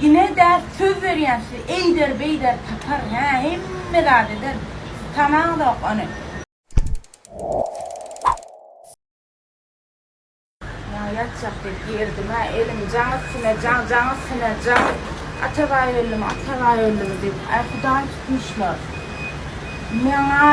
İne de söz veriyensi, eyder beyder tapar, hemme radedir. Tamam da onu. Ya yatacak da girdim elim canısına, Atabay öldüm deyip, Kuday tutmuşlar.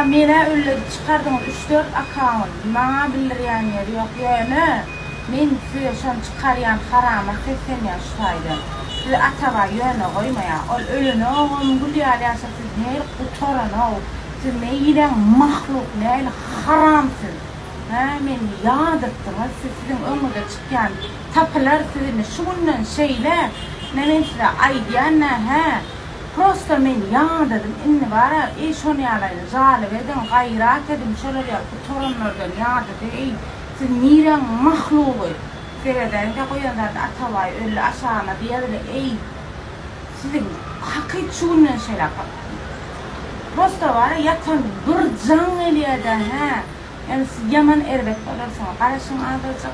Mene öyle çıkardım 3-4 akağın, bana bildiryen yer yok yani. Men süyeşen çıkaryan harama seslenyen şutaydım. Siz Atabay yöne koymaya, ol ölünü oğlum gülüyor aliyasa siz neyle kutoran o, siz neyle mahluk, neyle haramsın. Men yadırttım, sizin önüne çıkan tapılar sizin şundan şeyler, ne men size aydiyanlar Prosta men yadırdım, inni bara, şunu yalaydı, zalib edin, gayrat edin, şöyle ya, bu torunlardan yadırdı, siz niren mahluğu, seyreden de koyanlar da Atabay öyle aşağına diyedir, sizin hakik şundan şeyler Prosta bara, yatan bir can eliyede, yani siz yaman erbet olursanız, karışın aldıracak,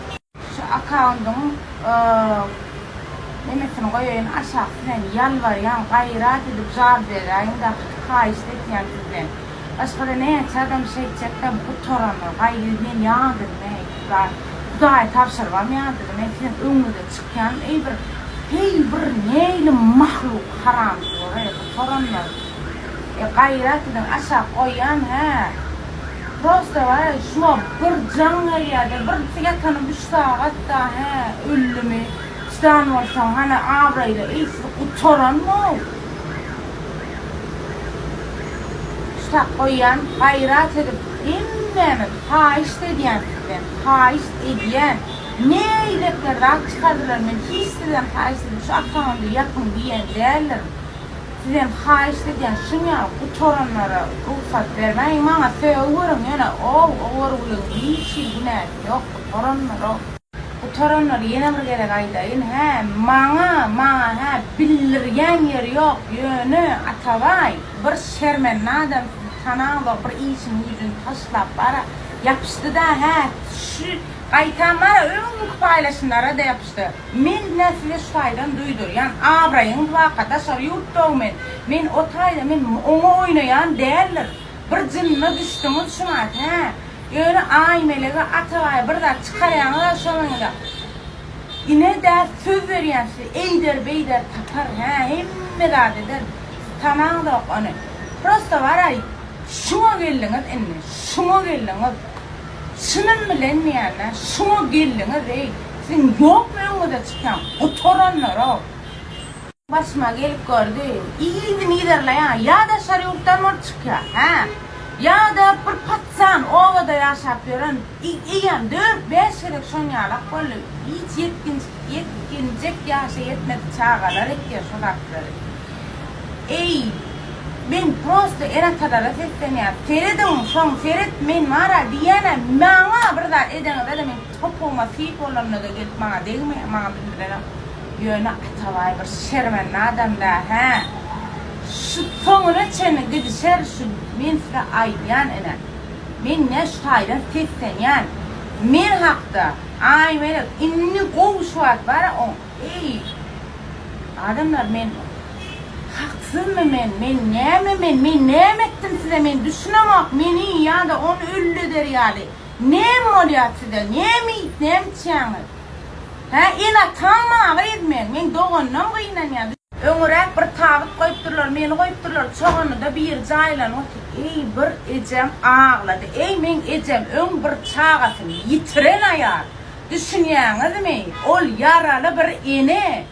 şu akağındın, Nemesini koyayım aşağısından yalvarıyan, gayrat edip cevap vereyim da kayış etiyen sizden. Başka da ne adam şey edecek de bu toranı, gayriden yağdırım, Kudaya tavşırmam yağdırım, sizin önüne çıkan, bir neyle mahluk haram diyor, bu toranlar. Gayrat edin aşağı koyan, Prosta var ya, şu bir can geliyade, bir sigatanın 3 saatte, ölümü. İstan olsan hani avrayla utoran mı? İşte koyan, gayrat edip, inmemek, haiş ediyen sizden, haiş ediyen, ne iyilikler rahat çıkardılar, ben hiç sizden haiş edip, şu akşamında yakın diyen değerler, sizden haiş ediyen, şunu ya, utoranlara ruhsat vermeyin, bana söylüyorum, yani o uğurluğun hiç günah yok, utoranlar o. Toranlar yine bir kere kaydayın, bana bildirgen yer yok, yönü Atabay, bir şermen adam tanağla bir işin yüzünü taşlap bara yapıştı da, şu kaytanlara ömük paylaşımlara da yapıştı. Men nesile şutaydan duydur, yani abrayın vakada şar yurtta men otayda, men onu oynayan değerler, bir cınına düştümüz şumat, Öyle aymeleri Atabay bir da çıkarayanlar şonunla. İne de söz veriyensi, eyder beyder tapar, hemme radedir. Tamam da onu. Prosta var ay, şuna geldiniz enne, şuna geldiniz. Şunun bilenmeyenler, şuna geldiniz Sizin yok mu önüne çıkan, oturanlar o. Başıma gelip gördü, iyidir ya da şariyurttan mı çıkıyor, Ya da bir patsan ovada yaşap gören, iyem 4-5 yıllık şun yalak böyle hiç yetkinecek yaşa yetmedi çağalar etkiye şunakları. Ben prosto ene kadar sesleniyor. Seyret men vara diyene bana bir da edene de men topuma fikollarına da gelip bana değil mi? Bana bildirelim. Yöne Atabay bir şermen adam da Şu sonuna çene gidişer şu men size aydiyan ene. Men ne şutaydan seslenyen. Men hakta. Aymeler inni kovuşuat var on. Adamlar men haksız mı men ne ettim size men düşünemek meni ya da onu öldü der yani. Ne mi oluyor size? Ne mi çağır? İna tamam etmeyin. Men doğundan kıyınan ya. Öngürek bir tavuk koyup durlar, meni koyup durlar, çoğunu da bir caylan bir ecem ağladı, men ecem ön bir çağasını yitiren ayar. Düşünüyorsunuz mi? Ol yaralı bir ene.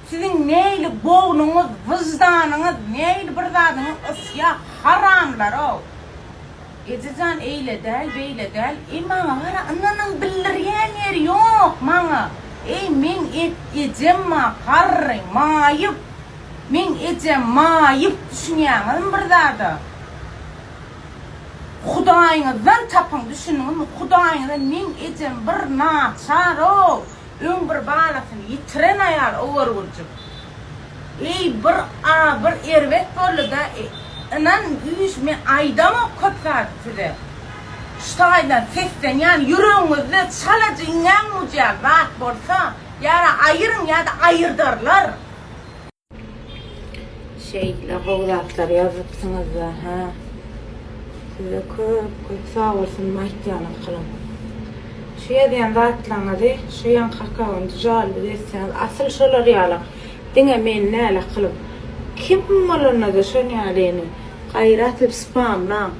Sizin neyli boğununuz, vicdanınız, neyli bir zadınız ısya haramlar o. Ececan eyle beyle del, bana var ananın bildirgen yeri yok bana. Men ecem karrı, mayıp. Men ecem mayıp düşünüyorsunuz bir zada. Kudayınızdan tapın düşünün mü? Kudayınızdan men ecem bir naçar o. Ön bir bağlasını yitiren ayar oğur vurcuk. Bir ervet bolu da inan men ayda mı köpsat size? Şutaydan sesten yani yüreğinizde çalacı inen mucaya vaat bolsa yara ayırın ya da ayırdırlar. şeyle kovdatlar yazıpsınız da ha. Size köp sağ olsun mahtiyanı kılım. Şuya diyen rahatlanıdı, şuyan kakavun düzaldı deseniz asıl şolar yalak. Dine men näle kılım. Kim olana da şonu yalini gayratıp spam lan.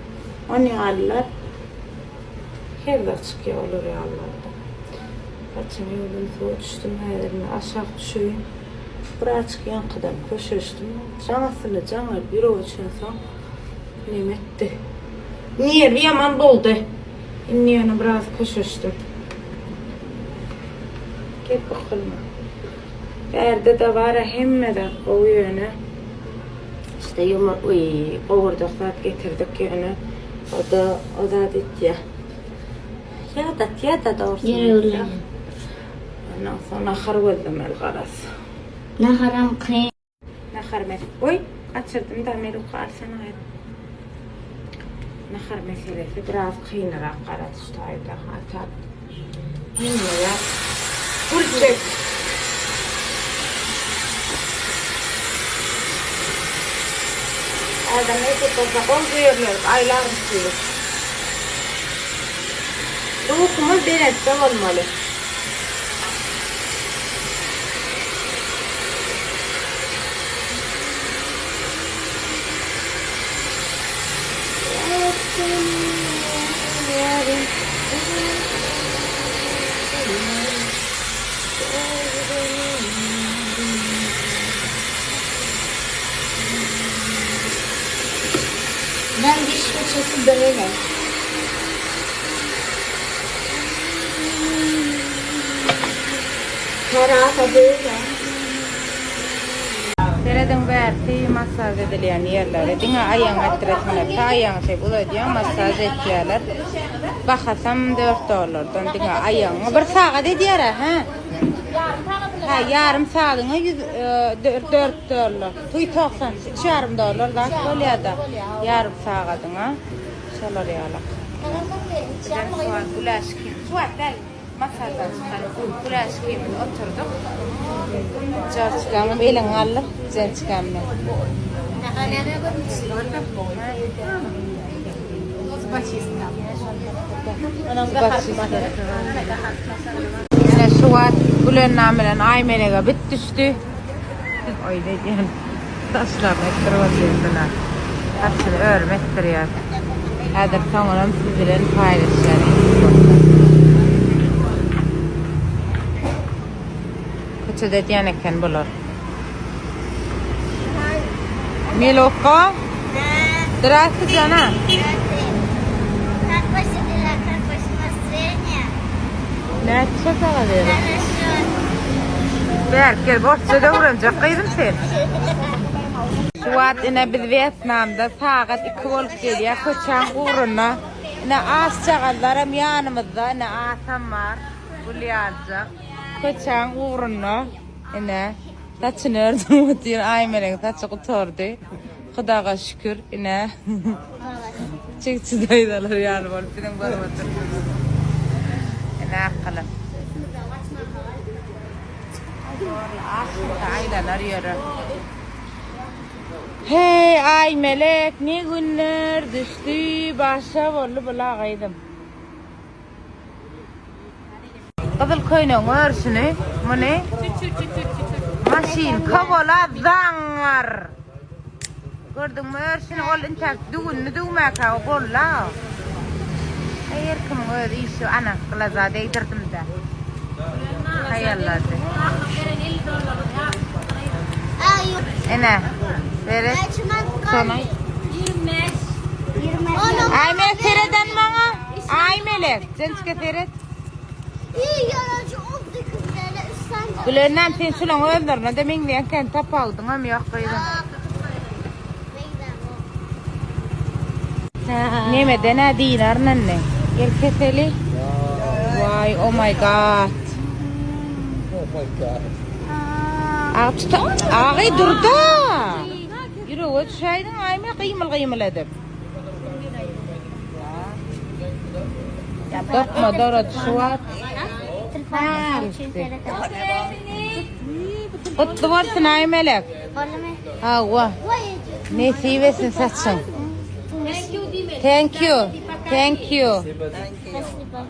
Onu allar. Her da çıkıyor olur ya Allah'tan. Kaçın yolum soğuk düştüm hayırını aşağı düşüyüm. Buraya çıkıyan kadar koşuştum. Canasılı canar bir o içinsan nimetti. Niye yaman doldu. İnniyanı biraz koşuştum. Gel bakalım. Berde de var hemmeden koyuyonu. İşte kavurduk zat getirdik yönü. O da dit ya. Ya da doğrusu. Yürüyorlar. Ondan sonra nahar öldüm el karası. Naharam kıyım. Nahar oy kaçırdım da meluka alsana hayır. Nahar meselesi biraz kıyınarak kara tutaydı. Hatta bilmiyor ya. Burçek. Adam ne tutulsa kol duyuyorlar. Aylar tutuyor. Ruhumuz denette olmalı. Ben diş fırçası böyle. Tarafı böyle. Teredin verti masaj edilen yerleri dine ayağın ettiresine ayağın buluyor diye masaj ettiler. Bakasam $4'dan dine ayağın bir saat ediyor ha. Ha yarım saatine $4. Tuy $90 $3,5 da böyle da yarım saatine şolar yalak. Ben soğan bulaşık masajdan çıkarıp bulaşık yemini oturduk. Car çıkamam, elin alır, sen çıkamam. Yine şu var, bulanın amilen aymenege bit düştü. Öyle diyen taşlar ettirvatıyorlar. Hepsini örmektiriyor. Eğer sonunum sizlerin paylaşacağım. Kaçı da diyeneken bulur. Miloko? Здравствуйте, Anna. Как ваше дела, как ваше настроение? Ne çok ağırıyor. Belki borçlu da uğranacak kıydım sen. Şu an yine biz Vietnam'da saat 2 olup geliyor. Koçan uğruna. Yine az çağırlarım yanımızda. Yine asam var. Bulyacak. Koçan uğruna. Yine saçını ördüm otuyor. Aymen'in saçı kuturdu. Kudağa şükür yine. Çekçi dayıdalar yani var. Benim barım otur. Yine akalım. Aileler yürü. Hey ay melek ne günler düştü başa bollu bula kaydım. Kızıl koyunun örsünü bu ne? Maşin kavala zangar. Gördün mü örsünü ol intak düğünü düğmeka o bolla. Hayır kim öyle işi ana kılaza değdirdim de. Hayallardı. Ene. Evet. Sana. Ay melek sereden bana. Ay melek. Cençke seret. İyi yalancı oldu kızlarla üstten. Gülerden sen şulan öldürme demin diyen kendi tap aldın ama yok koydun. Neme dene dinar nanne. Gel keseli. Vay oh my god. Ağay durdu. Yürü o şeyden ayma kıymal edip. Dokma doğru şuat. Kutlu varsın ay melek. Ha va. Nesibesin saçın. Thank you. Thank you. Spasiba.